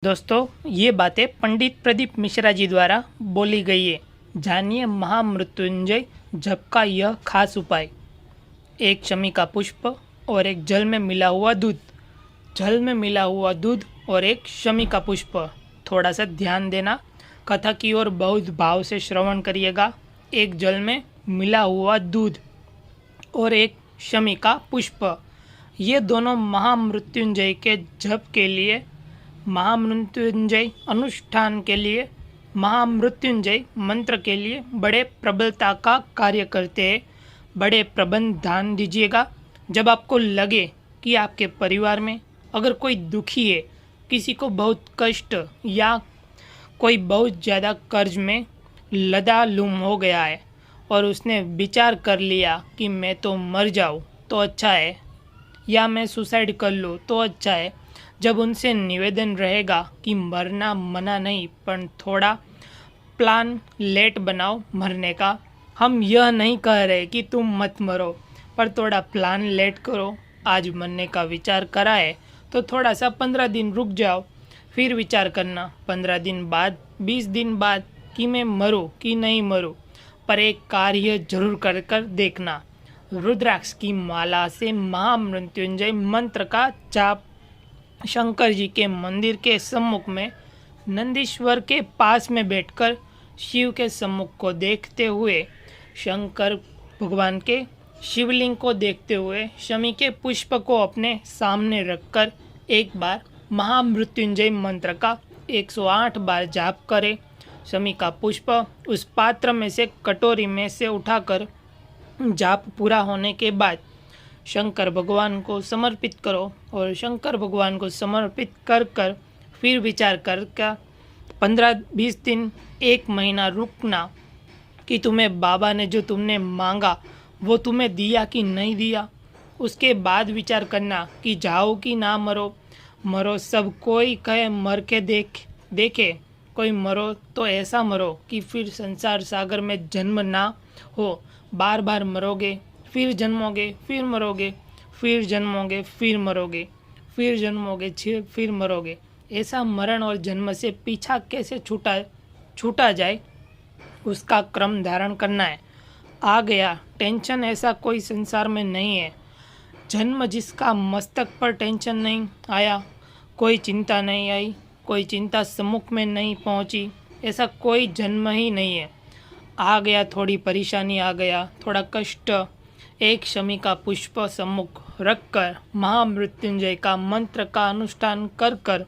दोस्तों, ये बातें पंडित प्रदीप मिश्रा जी द्वारा बोली गई है। जानिए महामृत्युंजय जप का यह खास उपाय। एक शमी का पुष्प और एक जल में मिला हुआ दूध। जल में मिला हुआ दूध और एक शमी का पुष्प। थोड़ा सा ध्यान देना, कथा की ओर बहुत भाव से श्रवण करिएगा। एक जल में मिला हुआ दूध और एक शमी का पुष्प, ये दोनों महामृत्युंजय के जप के लिए, महामृत्युंजय अनुष्ठान के लिए, महामृत्युंजय मंत्र के लिए बड़े प्रबलता का कार्य करते हैं। बड़े प्रबंध ध्यान दीजिएगा। जब आपको लगे कि आपके परिवार में अगर कोई दुखी है, किसी को बहुत कष्ट या कोई बहुत ज़्यादा कर्ज में लदालुम हो गया है और उसने विचार कर लिया कि मैं तो मर जाऊँ तो अच्छा है या मैं सुसाइड कर लूँ तो अच्छा है, जब उनसे निवेदन रहेगा कि मरना मना नहीं, पर थोड़ा प्लान लेट बनाओ मरने का। हम यह नहीं कह रहे कि तुम मत मरो, पर थोड़ा प्लान लेट करो। आज मरने का विचार करा है तो थोड़ा सा 15 दिन रुक जाओ, फिर विचार करना 15 दिन बाद, 20 दिन बाद कि मैं मरूं कि नहीं मरूं, पर एक कार्य जरूर कर कर देखना। रुद्राक्ष की माला से महामृत्युंजय मंत्र का जाप शंकर जी के मंदिर के सम्मुख में, नंदीश्वर के पास में बैठकर, शिव के सम्मुख को देखते हुए, शंकर भगवान के शिवलिंग को देखते हुए, शमी के पुष्प को अपने सामने रखकर एक बार महामृत्युंजय मंत्र का 108 बार जाप करें। शमी का पुष्प उस पात्र में से, कटोरी में से उठाकर जाप पूरा होने के बाद शंकर भगवान को समर्पित करो और शंकर भगवान को समर्पित कर कर फिर विचार कर 15-20 दिन, 1 महीना रुकना कि तुम्हें बाबा ने जो तुमने मांगा वो तुम्हें दिया कि नहीं दिया। उसके बाद विचार करना कि जाओ कि ना मरो। मरो, सब कोई कहे मर के देखे, कोई मरो तो ऐसा मरो कि फिर संसार सागर में जन्म ना हो। बार बार मरोगे, फिर जन्मोगे, फिर मरोगे, फिर जन्मोगे, फिर मरोगे, फिर जन्मोगे, फिर मरोगे। ऐसा मरण और जन्म से पीछा कैसे छूटा जाए, उसका क्रम धारण करना है। आ गया टेंशन, ऐसा कोई संसार में नहीं है। जन्म जिसका मस्तक पर टेंशन नहीं आया, कोई चिंता नहीं आई, कोई चिंता सम्मुख में नहीं पहुंची, ऐसा कोई जन्म ही नहीं है। आ गया थोड़ी परेशानी, आ गया थोड़ा कष्ट, एक शमी का पुष्प सम्मुख रखकर महामृत्युंजय का मंत्र का अनुष्ठान कर कर,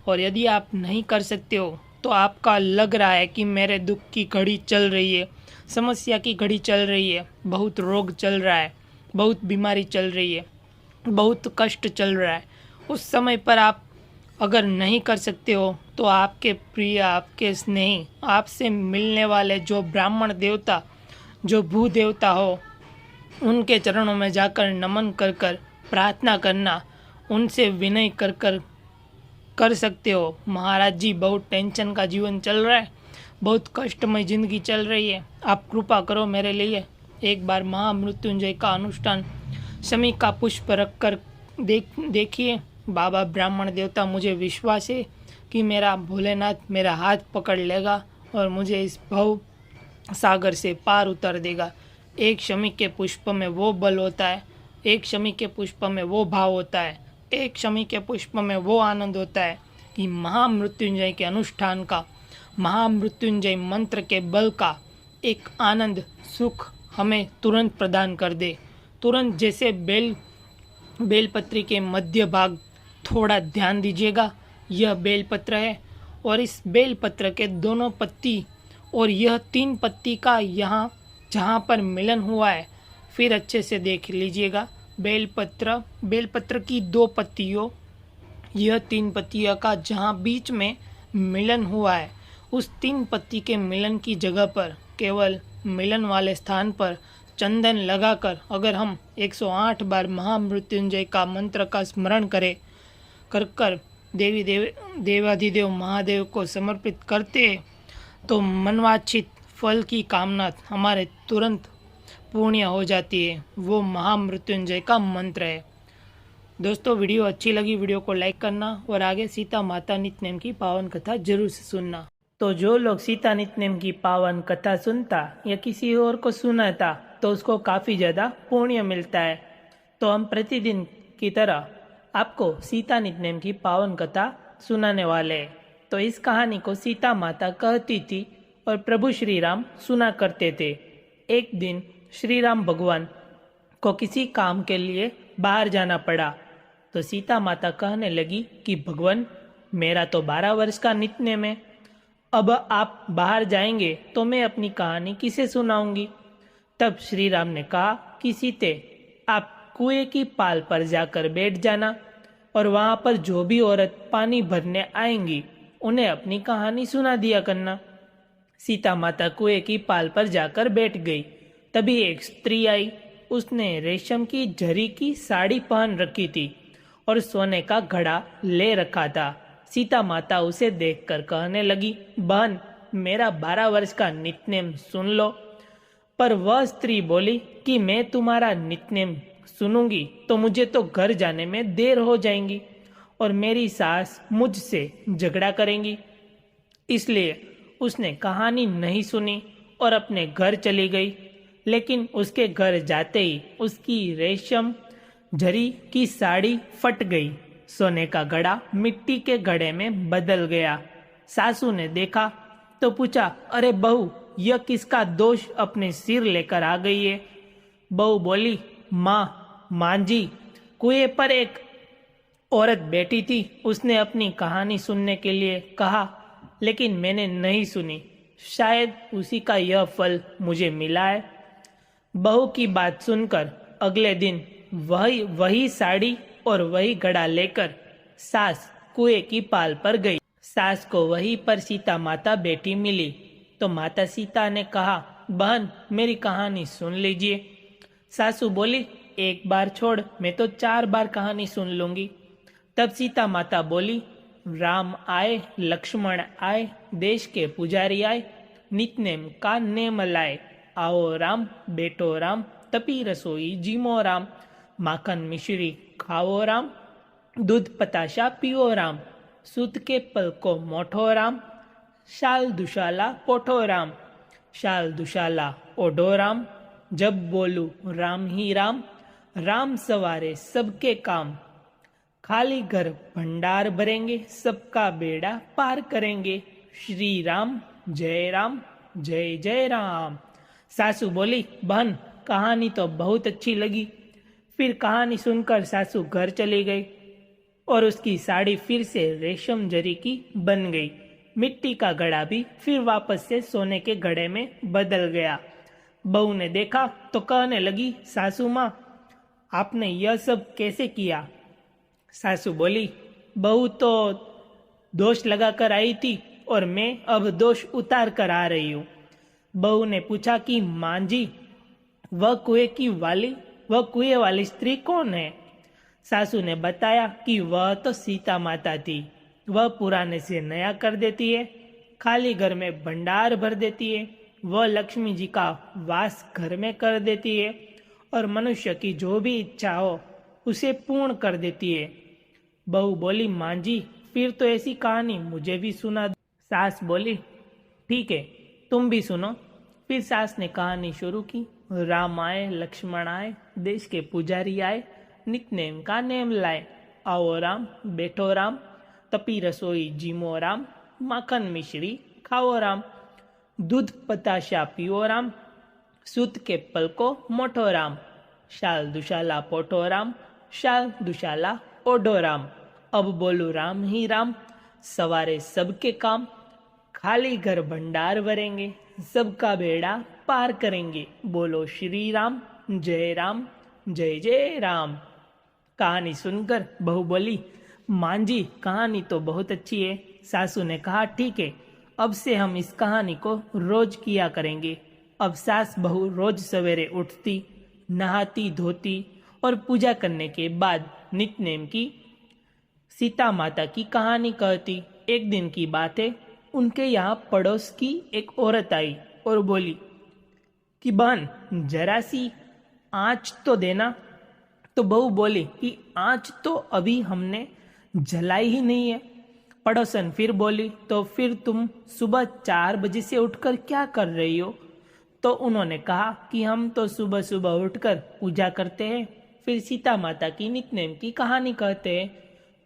और यदि आप नहीं कर सकते हो तो आपका लग रहा है कि मेरे दुख की घड़ी चल रही है, समस्या की घड़ी चल रही है, बहुत रोग चल रहा है, बहुत बीमारी चल रही है, बहुत कष्ट चल रहा है, उस समय पर आप अगर नहीं कर सकते हो तो आपके प्रिय, आपके स्नेही, आपसे मिलने वाले जो ब्राह्मण देवता, जो भू देवता हो, उनके चरणों में जाकर नमन कर कर प्रार्थना करना, उनसे विनय कर सकते हो। महाराज जी, बहुत टेंशन का जीवन चल रहा है, बहुत कष्टमय जिंदगी चल रही है, आप कृपा करो मेरे लिए। एक बार महामृत्युंजय का अनुष्ठान शमी का पुष्प रख कर देखिए। बाबा ब्राह्मण देवता, मुझे विश्वास है कि मेरा भोलेनाथ मेरा हाथ पकड़ लेगा और मुझे इस भव सागर से पार उतर देगा। एक शमी के पुष्प में वो बल होता है, एक शमी के पुष्प में वो भाव होता है, एक शमी के पुष्प में वो आनंद होता है कि महामृत्युंजय के अनुष्ठान का, महामृत्युंजय मंत्र के बल का एक आनंद, सुख हमें तुरंत प्रदान कर दे। तुरंत, जैसे बेलपत्री के मध्य भाग, थोड़ा ध्यान दीजिएगा, यह बेलपत्र है और इस बेलपत्र के दोनों पत्ती और यह 3 पत्ती का यहाँ जहाँ पर मिलन हुआ है, फिर अच्छे से देख लीजिएगा। बेलपत्र की 2 पत्तियों, यह 3 पत्तियों का जहाँ बीच में मिलन हुआ है, उस 3 पत्ती के मिलन की जगह पर, केवल मिलन वाले स्थान पर चंदन लगाकर अगर हम 108 बार महामृत्युंजय का मंत्र का स्मरण कर देवाधिदेव महादेव को समर्पित करते हैं तो मनवांछित फल की कामना हमारे तुरंत पूर्ण हो जाती है। वो महामृत्युंजय का मंत्र है। दोस्तों वीडियो अच्छी लगी वीडियो को लाइक करना और आगे सीता माता नित्यनेम की पावन कथा जरूर से सुनना। तो जो लोग सीता नित्यनेम की पावन कथा सुनता या किसी और को सुनाता तो उसको काफ़ी ज़्यादा पुण्य मिलता है। तो हम प्रतिदिन की तरह आपको सीता नित्यनेम की पावन कथा सुनाने वाले हैं। तो इस कहानी को सीता माता कहती थी और प्रभु श्री राम सुना करते थे। एक दिन श्री राम भगवान को किसी काम के लिए बाहर जाना पड़ा। तो सीता माता कहने लगी कि भगवान, मेरा तो 12 वर्ष का नित्यनेम है, अब आप बाहर जाएंगे तो मैं अपनी कहानी किसे सुनाऊंगी। तब श्री राम ने कहा कि सीते, आप कुएं की पाल पर जाकर बैठ जाना और वहां पर जो भी औरत पानी भरने आएंगी उन्हें अपनी कहानी सुना दिया करना। सीता माता कुएं की पाल पर जाकर बैठ गई। तभी एक स्त्री आई। उसने रेशम की जरी की साड़ी पहन रखी थी और सोने का घड़ा ले रखा था। सीता माता उसे देखकर कहने लगी, बहन, मेरा 12 वर्ष का नित्यनेम सुन लो। पर वह स्त्री बोली कि मैं तुम्हारा नित्यनेम सुनूंगी तो मुझे तो घर जाने में देर हो जाएंगी और मेरी सास मुझसे झगड़ा करेंगी। इसलिए उसने कहानी नहीं सुनी और अपने घर चली गई। लेकिन उसके घर जाते ही उसकी रेशम जरी की साड़ी फट गई। सोने का घड़ा मिट्टी के घड़े में बदल गया। सासू ने देखा तो पूछा, अरे बहू, यह किसका दोष अपने सिर लेकर आ गई है। बहू बोली, माँ जी, कुएं पर एक औरत बैठी थी, उसने अपनी कहानी सुनने के लिए कहा लेकिन मैंने नहीं सुनी, शायद उसी का यह फल मुझे मिला है। बहू की बात सुनकर अगले दिन वही साड़ी और वही घड़ा लेकर सास कुएं की पाल पर गई। सास को वहीं पर सीता माता बैठी मिली। तो माता सीता ने कहा, बहन, मेरी कहानी सुन लीजिए। सासू बोली, एक बार छोड़, मैं तो 4 बार कहानी सुन लूंगी। तब सीता माता बोली, राम आए, लक्ष्मण आए, देश के पुजारी आए, नित्यनेम का नेम लाए, आओ राम, बेटो राम, तपी रसोई जीमो राम, माखन मिश्री खाओ राम, दूध पताशा पियो राम, सूत के पल को मोठो राम, शाल दुशाला पोठो राम, शाल दुशाला ओढ़ो राम, जब बोलू राम ही राम, राम सवारे सबके काम, खाली घर भंडार भरेंगे, सबका बेड़ा पार करेंगे, श्री राम जय जय राम। सासू बोली, बहन, कहानी तो बहुत अच्छी लगी। फिर कहानी सुनकर सासू घर चली गई और उसकी साड़ी फिर से रेशम जरी की बन गई। मिट्टी का घड़ा भी फिर वापस से सोने के घड़े में बदल गया। बहू ने देखा तो कहने लगी, सासू माँ, आपने यह सब कैसे किया। सासू बोली, बहू तो दोष लगाकर आई थी और मैं अब दोष उतार कर आ रही हूँ। बहू ने पूछा कि माँ जी, वह कुएं वाली स्त्री कौन है। सासू ने बताया कि वह तो सीता माता थी। वह पुराने से नया कर देती है, खाली घर में भंडार भर देती है, वह लक्ष्मी जी का वास घर में कर देती है और मनुष्य की जो भी इच्छा हो उसे पूर्ण कर देती है। बहू बोली, माँ जी, फिर तो ऐसी कहानी मुझे भी सुना दो। सास बोली, ठीक है, तुम भी सुनो। फिर सास ने कहानी शुरू की। राम आए, लक्ष्मण आए, देश के पुजारी आए, नित्यनेम का नेम लाए, आओ राम, बेटो राम, तपी रसोई जीमो राम, माखन मिश्री खाओ राम, दूध पताशा पियो राम, सूत के पल को मोठो राम, शाल दुशाला पोठो राम, शाल दुशाला ओढ़ो राम, अब बोलू राम ही राम, सवारे सबके काम, खाली घर भंडार भरेंगे, सबका बेड़ा पार करेंगे, बोलो श्री राम जय जय राम। कहानी सुनकर बहू बोली, माँ जी, कहानी तो बहुत अच्छी है। सासू ने कहा, ठीक है, अब से हम इस कहानी को रोज किया करेंगे। अब सास बहू रोज सवेरे उठती, नहाती धोती और पूजा करने के बाद नित्यनेम की सीता माता की कहानी कहती। एक दिन की बात है, उनके यहाँ पड़ोस की एक औरत आई और बोली कि बहन, जरा सी आँच तो देना। तो बहू बोली कि आज तो अभी हमने जलाई ही नहीं है। पड़ोसन फिर बोली, तो फिर तुम सुबह 4 बजे से उठकर क्या कर रही हो? तो उन्होंने कहा कि हम तो सुबह सुबह उठकर पूजा करते हैं, फिर सीता माता की नित्य की कहानी कहते हैं।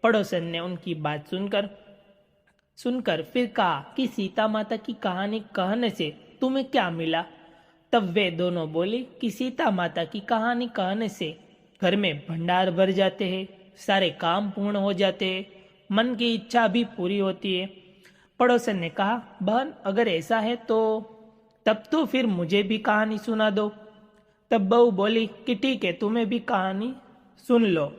पड़ोसन ने उनकी बात सुनकर फिर कहा कि सीता माता की कहानी कहने से तुम्हें क्या मिला? तब वे दोनों बोले कि सीता माता की कहानी कहने से घर में भंडार भर जाते हैं, सारे काम पूर्ण हो जाते हैं, मन की इच्छा भी पूरी होती है। पड़ोसन ने कहा, बहन अगर ऐसा है तो तब तो फिर मुझे भी कहानी सुना दो। तब बहू बोली कि ठीक है, तुम्हें भी कहानी सुन लो।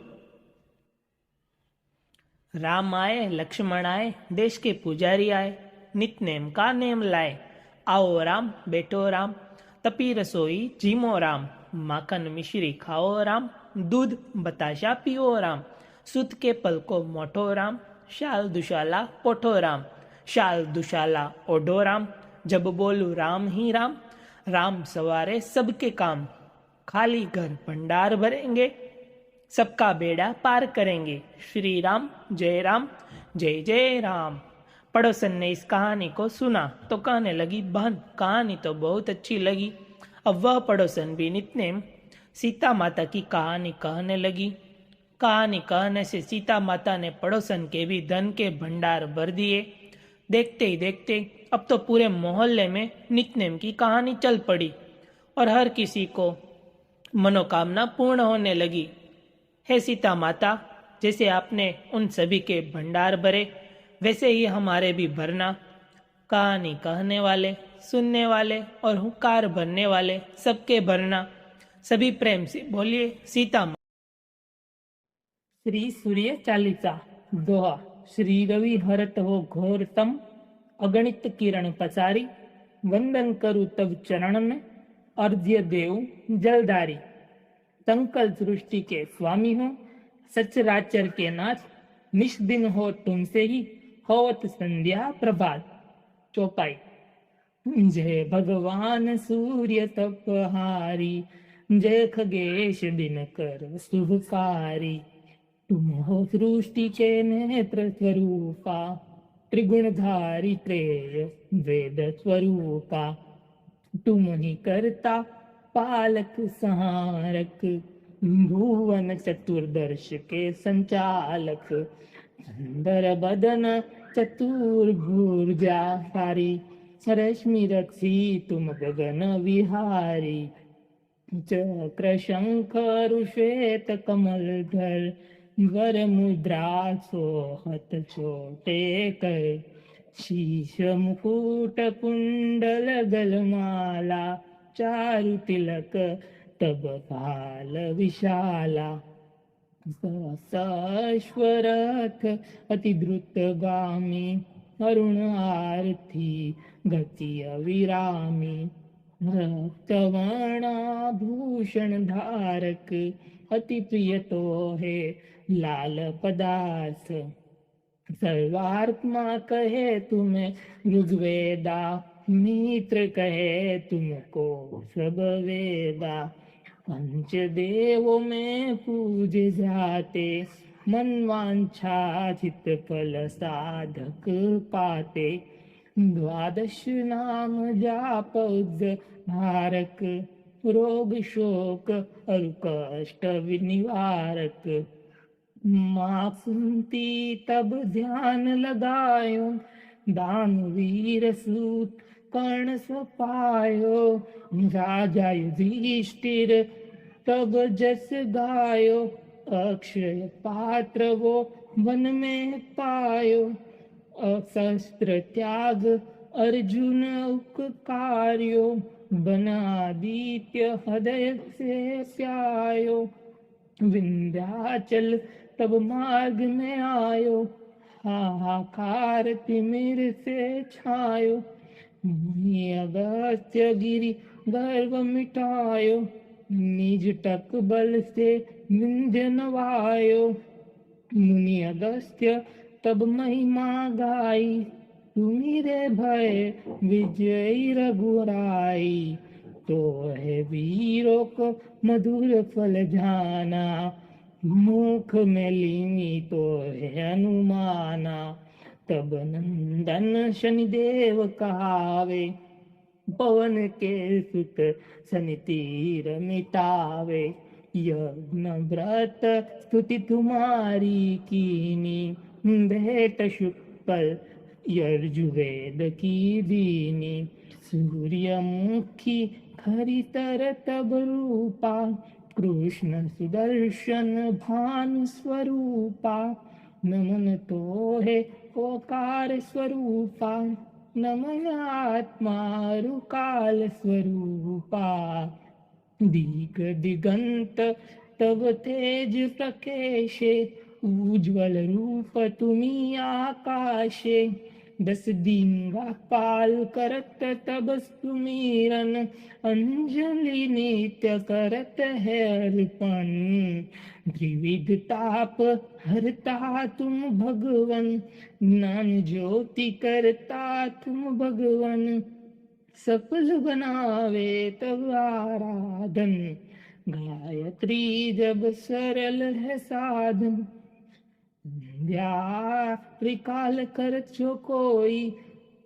राम आए, लक्ष्मण आए, देश के पुजारी आए, नित नेम का नेम लाए। आओ राम, बैठो राम, तपी रसोई जीमो राम, माखन मिश्री खाओ राम, दूध बताशा पियो राम, सुत के पल को मोठो राम, शाल दुशाला पोठो राम, शाल दुशाला ओढ़ो राम, जब बोलू राम ही राम, राम सवारे सबके काम, खाली घर भंडार भरेंगे, सबका बेड़ा पार करेंगे, श्री राम जय जय राम। पड़ोसन ने इस कहानी को सुना तो कहने लगी, बहन कहानी तो बहुत अच्छी लगी। अब वह पड़ोसन भी नित्नेम सीता माता की कहानी कहने लगी। कहानी कहने से सीता माता ने पड़ोसन के भी धन के भंडार भर दिए। देखते ही देखते अब तो पूरे मोहल्ले में नित्नेम की कहानी चल पड़ी और हर किसी को मनोकामना पूर्ण होने लगी। हे सीता माता, जैसे आपने उन सभी के भंडार भरे, वैसे ही हमारे भी भरना। कहानी कहने वाले, सुनने वाले और हुंकार भरने वाले सबके भरना। सभी प्रेम से बोलिए सीता माता। श्री सूर्य चालीसा दोहा। श्री रवि हरत हो घोर तम, अगणित किरण पसारी, वंदन करु तब चरण में, अर्घ्य देव जलधारी। संकल सृष्टि के स्वामी हो, सचराचर के नाथ, निष्दिन हो तुमसे ही, होवत संध्या प्रभात। चौपाई। जय भगवान सूर्य तपहारी, जय खगेश दिनकर शुभकारी। तुम हो सृष्टि के नेत्र स्वरूपा, त्रिगुणधारी त्रेय वेद स्वरूपा। तुम ही करता पालक संहारक, भुवन चतुर्दर्श के संचालक। सुंदर बदन चतुर्भुजाकारी, रश्मि रक्षी तुम गगन विहारी। चक्र शंख श्वेत कमलधर, वर मुद्रा सोहत छोटे कर। शीश मुकुट कुंडल गलमाला, चारु तिलक तब काल विशाला। सश्वरथ अति द्रुतगामी, अरुण आरती गति अविरामी। रक्तवर्णाभूषण धारक, अति प्रिय तो है लाल पदार्थ। सर्वात्मा कहे तुम्हें ऋग्वेदा, मित्र कहे तुमको सब वेदा। पंच देवों में पूजे जाते, मनवांछाचित फल साधक पाते। द्वादश नाम जाप धारक, रोग शोक और कष्ट निवारक। माँ सुनती तब ध्यान लगायो, दानवीर सूत कर्ण सपायो। राजा युधिष्ठिर तब जस गायो, अक्षय पात्र वो वन में पायो। शस्त्र त्याग अर्जुन उपकार्यो, बनादित्य हृदय से प्यायो। विंध्याचल तब मार्ग में आयो, हाहाकार तिमिर से छायो। मुनि अगस्त्य गिरि गर्व मिटायो, निज टक बल से विंध्य नवायो। मुनि अगस्त्य तब महिमा गाई, तुम्हारे भय विजयी रघुराई। तो है वीरों को मधुर फल जाना, मुख में लीनी तो है अनुमाना, तब नंदन शनिदेव कहावे, पवन के सुत शनि तीर मिटावे। यज्ञ व्रत स्तुति तुम्हारी कीनी, भेंट शुक्ल यजुर्वेद की दीनी। सूर्यमुखी खरितर तब रूपा, कृष्ण सुदर्शन भानु स्वरूपा। नमन तो है ओकार स्वरूपा, नमन आत्मा रुकाल स्वरूपा। दिग दिगंत तब तेज प्रकेशे, उज्ज्वल रूप तुम्ही आकाशे। 10 दिंगा पाल करत तब सुमिरन, अंजलि नित्य करत है अर्पण। त्रिविध ताप हरता तुम भगवन, ज्ञान ज्योति करता तुम भगवन। सफल बनावे तब आराधन, गायत्री जब सरल है साधन। संध्या त्रिकाल कर जो कोई,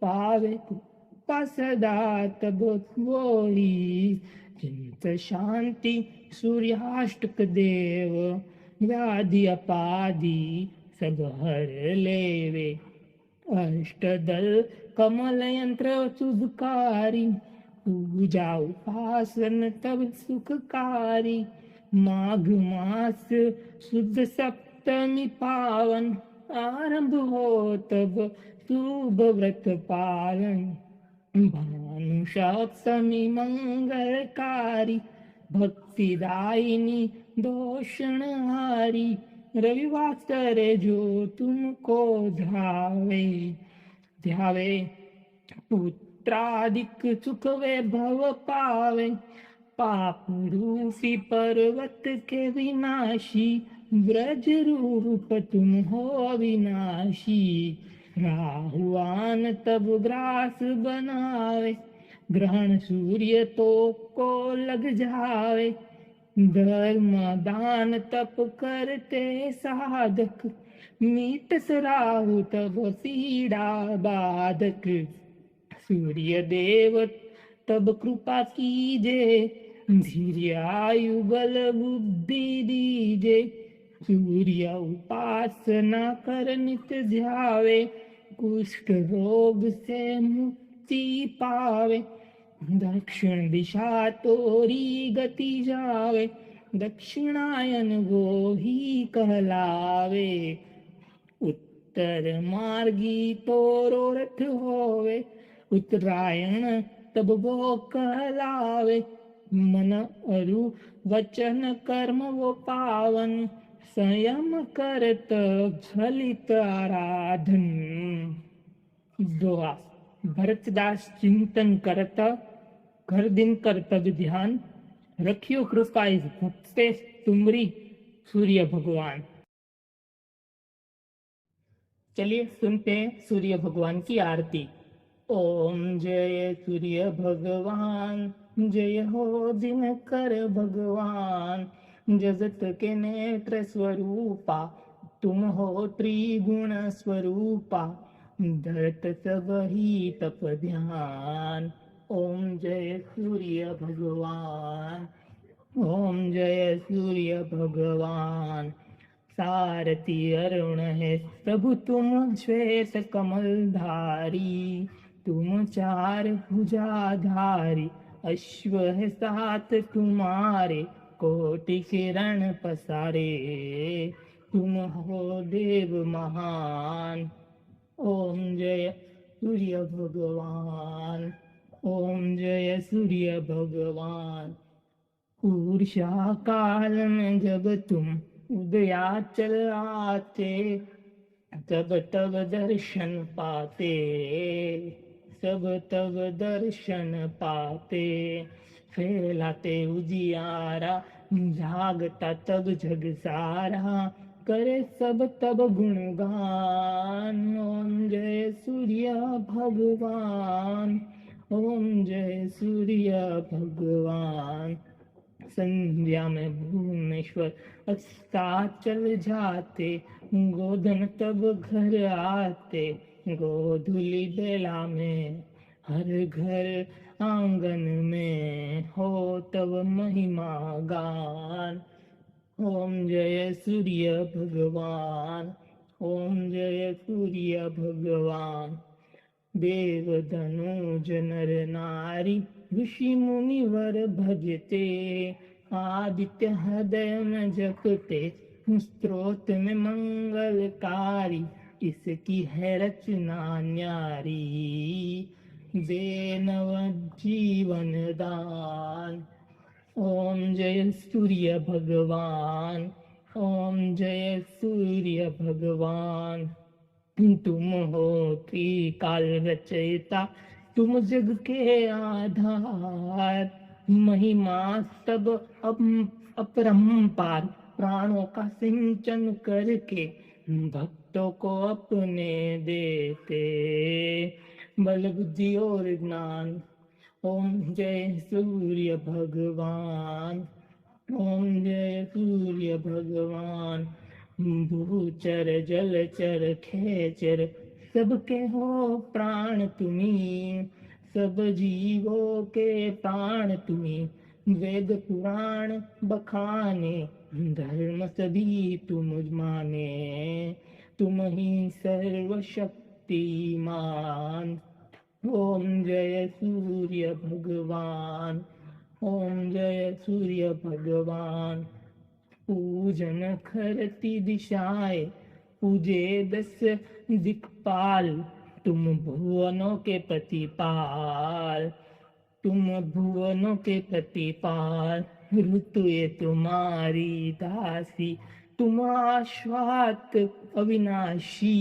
पावे कृपा सदा तब वोई। चिंत शांति सूर्याष्टक देव, व्याधि अपाधि सब हर लेवे। अष्टदल कमल यंत्र सुधकारी, पूजा उपासन तब सुखकारी। माघ मास शुद्ध सप्तमी पावन, आरंभ हो तब शुभ व्रत पालन। भानु सप्तमी मंगलकारी, भक्तिदायिनी दोषणहारी। रविवार करे जो तुमको ध्यावे, ध्यावे पुत्रादिक सुख वैभव पावे। पाप रूपी पर्वत के विनाशी, ब्रज रूप तुम हो विनाशी। राहुआन तब ग्रास बनावे, ग्रहण सूर्य तो को लग जावे। धर्म दान तप करते साधक, मीत राहु तब पीड़ा बाधक। सूर्य देव तब कृपा कीजे, धीर्य आयु बल बुद्धि दीजे। सूर्य उपासना कर नित ध्यावे, कुष्ठ रोग से मुक्ति पावे। दक्षिण दिशा तोरी गति जावे, दक्षिणायन वो ही कहलावे। उत्तर मार्गी तोरो रथ होवे, उत्तरायण तब वो कहलावे। मन अरु वचन कर्म वो पावन, संयम करत फलित आराधन। दोहा। भरतदास चिंतन करत, घर दिन कर्तव्य ध्यान। रखियो कृपा इस भक्त से तुमरी सूर्य भगवान। चलिए सुनते हैं सूर्य भगवान की आरती। ओम जय सूर्य भगवान, जय हो दिनकर भगवान। जगत के नेत्र स्वरूपा, तुम हो त्रिगुण स्वरूपा। धरत सब ही तप ध्यान, ओम जय सूर्य भगवान। ओम जय सूर्य भगवान। सारथी अरुण है प्रभु तुम श्वेत कमलधारी। तुम चार भुजाधारी, अश्व है सात तुम्हारे। कोटि किरण पसारे, तुम हो देव महान। ओम जय सूर्य भगवान, ओम जय सूर्य भगवान। उषा काल में जब तुम उदयाचल आते, तब तब दर्शन पाते, सब तब दर्शन पाते। फैलाते उजियारा, जागता तब जग सारा। करे सब तब गुणगान, ओम जय सूर्य भगवान, ओम जय सूर्य भगवान। संध्या में भुवनेश्वर अस्ताचल जाते, गोधन तब घर आते, गोधुली बेला में हर घर आंगन में हो तब महिमा गान। ओम जय सूर्य भगवान, ओम जय सूर्य भगवान। देव धनुज नर नारी ऋषि मुनिवर भजते, आदित्य हृदय में जपते, स्त्रोत में मंगलकारी, इसकी है रचना न्यारी, दे नव जीवन दान। ओम जय सूर्य भगवान, ओम जय सूर्य भगवान। तुम हो त्रिकाल रचयिता, तुम जग के आधार, महिमा सब अपरंपार, प्राणों का सिंचन करके भक्तों को अपने देते, बल बुद्धि और ज्ञान। ओम जय सूर्य भगवान, ओम जय सूर्य भगवान। भूचर जलचर खेचर सबके हो प्राण तुम्ही, सब जीवों के प्राण तुम्ही, वेद पुराण बखाने, धर्म सभी तुम माने, तुम ही सर्वशक्तिमान। ओम जय सूर्य भगवान, ओम जय सूर्य भगवान। पूजन करती दिशाएं, पूजे 10 दिक्पाल, तुम भुवनों के प्रतिपाल, तुम भुवनों के प्रतिपाल। ऋतु ये तुम्हारी दासी, तुम आश्वात अविनाशी,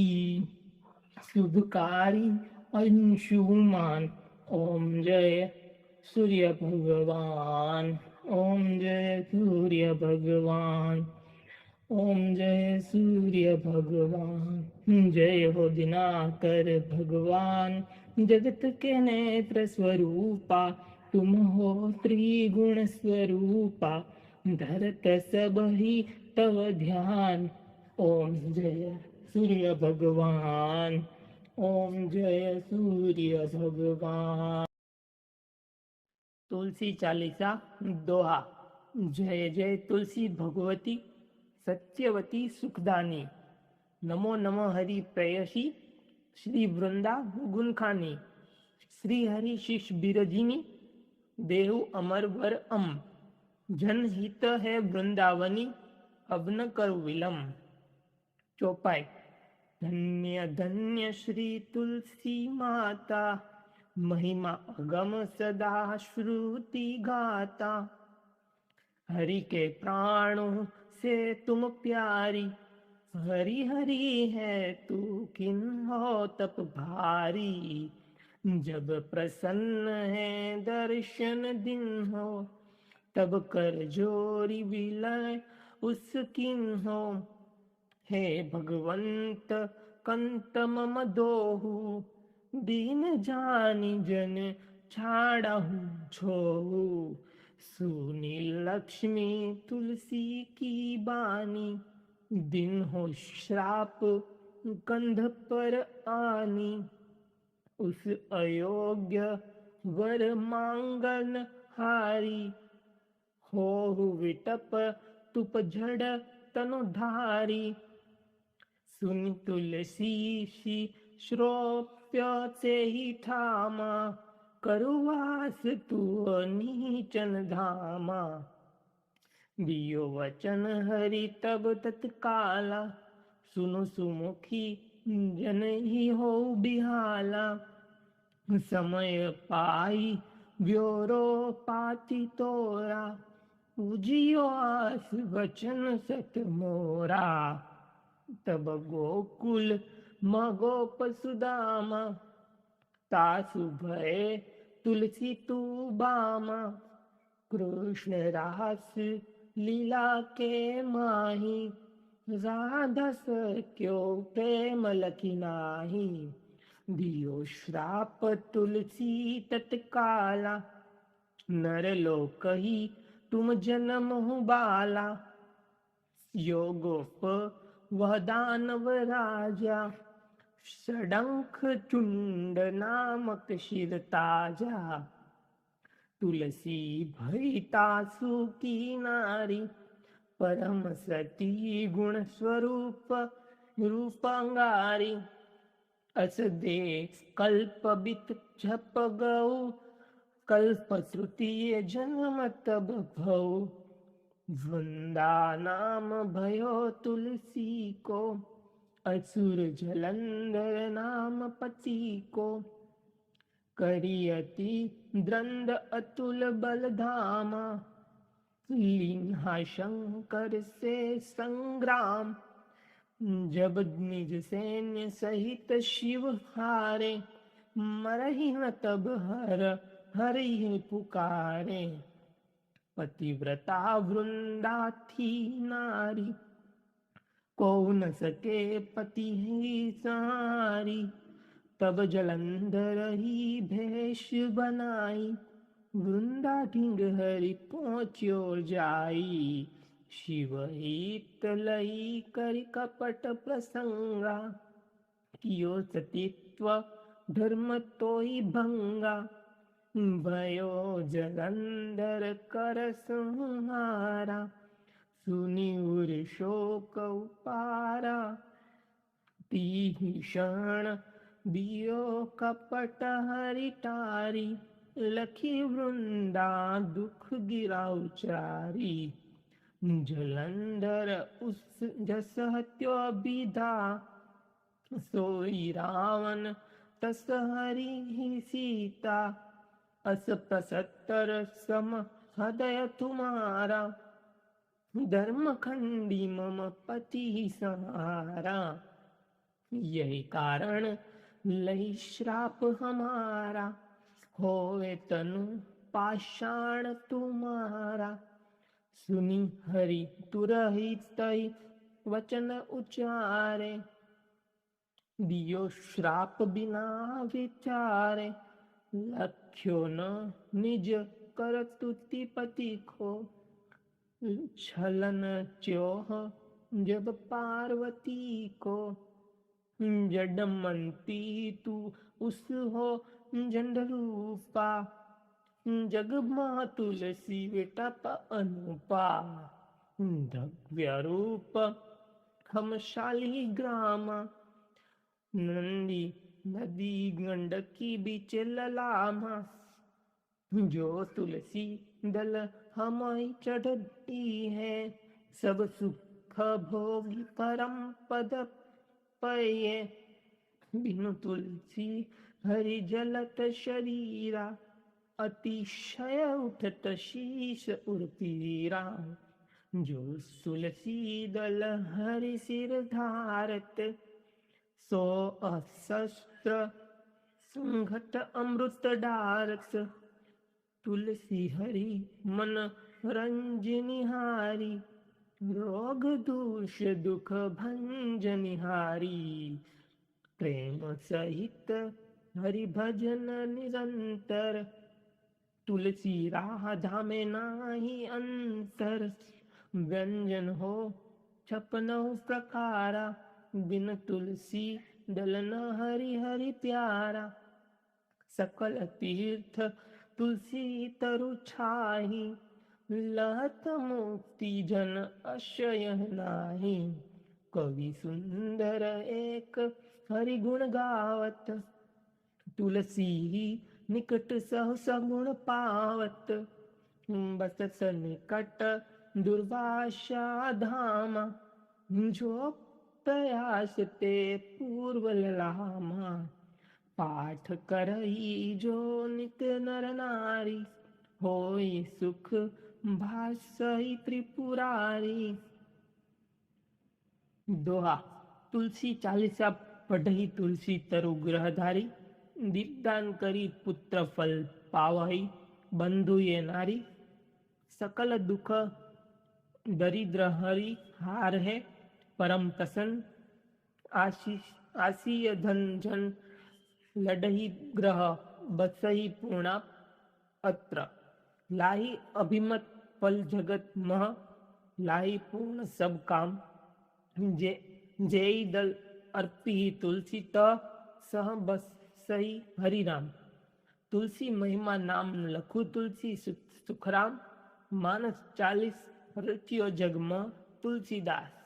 शुभकारी अंशुमान। ओम जय सूर्य भगवान, ओम जय सूर्य भगवान, ओम जय सूर्य भगवान। जय हो दिनाकर भगवान, जगत के नेत्र स्वरूपा, तुम हो त्रिगुण स्वरूपा, धरत सब ही तव ध्यान। ओम जय सूर्य भगवान, ओम जय सूर्य भगवान। तुलसी चालीसा दोहा। जय जय तुलसी भगवती, सत्यवती सुखदानी, नमो नमो हरि प्रेयसी, श्री वृंदा गुणखानी, श्री हरि शिष बिरजिनी, देहु अमर वर अम, जनहित है वृंदावनी, अब न कर विलम। चौपाई। धन्य धन्य श्री तुलसी माता, महिमा अगम सदा श्रुति गाता, हरि के प्राणों से तुम प्यारी, हरि हरि है तू किन्हो तप भारी, जब प्रसन्न है दर्शन दिन हो, तब कर जोरी विलय उस किन्हो, हे भगवंत कंत मम दोहु, दीन जानी जन छाड़हु छोहु, सुनी लक्ष्मी तुलसी की बानी, दिन हो श्राप कंध पर आनी, उस अयोग्य वर मांगन हारी, हो विटप तुप झड़ तनुधारी, सुन तुलसी सी श्रोप्य से ही ठामा, करुवास तू नीचन धामा, दियो वचन हरि तब तत्काला, सुनु सुमुखी जन ही हो बिहाला, समय पाई ब्योरो पाती तोरा, उजियो आस वचन सत मोरा, तब गोकुल मगोप सुदामा, तासु भय तुलसी तू बामा, कृष्ण रास लीला के माही, राधा क्यों प्रेम लखी नाही, दियो श्राप तुलसी तत्काला, नर लोक ही तुम जन्म बाला, योगोप वह दानव राजा, षडंख चुंड नामक शिर ताजा, तुलसी भई तासु की नारी, परम सती गुण स्वरूप रूपांगारी, अस देख कल्प बित झप गऊ, कल्प श्रुति जन्म तब भऊ, वृंदा नाम भयो तुलसी को, असुर जलंधर नाम पति को, करियति द्रंद अतुल बल धामा, लीन्हा शंकर से संग्राम, जब निज सैन्य सहित शिव हारे, मरहि न तब हर हरि पुकारे, पतिव्रता वृंदा थी नारी, को न सके पति ही सारी, तब जलंधर ही भेष बनाई, वृंदा ढिंग हरि पहुँच्यो जाई, शिव हित लई कर कपट प्रसंगा, कियो सतीत्व धर्म तोई भंगा, भयो जलंधर कर संहारा, सुनी उर शोक उपारा, तीहि क्षण दियो कपट हरि टारी, लखी वृंदा दुख गिरा उचारी, जलंधर उस जस हत्यो विधा, सोई रावण तस हरि ही सीता, अस प्रसत्तर सम हृदय तुम्हारा, धर्म खंडी मम पति संहारा, यही कारण लई श्राप हमारा, होवे तनु पाषाण तुम्हारा, सुनी हरि तुरहित तई वचन उचारे, दियो श्राप बिना विचारे, लख्यो न निज कर तुति पति को, छलन च्योह जब पार्वती को, जडमंती तू उस हो जंड रूपा, जग माँ तुलसी विटप अनुपा, दव्य रूप हम शालिग्रामा, नंदी नदी गंडकी बीच ललामा, जो तुलसी दल हमारी चढ़ती है, सब सुख भोगी परम पद पये, बिनु तुलसी हरि जलत शरीरा, अतिशय उठत शीश उर्पीरा, जो तुलसी दल हरि सिर धारत, सो अशस्त्र संघट अमृत डारत, तुलसी हरि मन रंजनिहारी, रोग दूष दुख भंजनिहारी, प्रेम सहित हरि भजन निरंतर, तुलसी राधा में नाही अंतर, व्यंजन हो छपनौ प्रकारा, बिन तुलसी दल न हरि हरि प्यारा, सकल तीर्थ तुलसी तरु छाही, लहत मुक्ति जन अशय नाही, कवि सुंदर एक हरि गुण गावत, तुलसी निकट सहस गुण पावत, बसत निकट दुर्वासा धामा, जो प्रयास ते पूर्व लामा, पाठ करई जो नित नर नारी, होई सुख भासई त्रिपुरारी। दोहा। तुलसी चालीसा पढ़ई तुलसी तरु ग्रहधारी, दीपदान करी पुत्र फल पावई, बंधु ये नारी, सकल दुख दरिद्र हरि हार है, परम प्रसन्न आशीष आसीय धन जन, लडही ग्रह बसही पूर्णा अत्र, लाही अभिमत फल जगत मह लाही पूर्ण सब काम जे जेई दल अर्पी तुलसी त सह बस सही हरि राम। तुलसी महिमा नाम लखु तुलसी सुखराम। मानस 40 रचियो जग में तुलसीदास।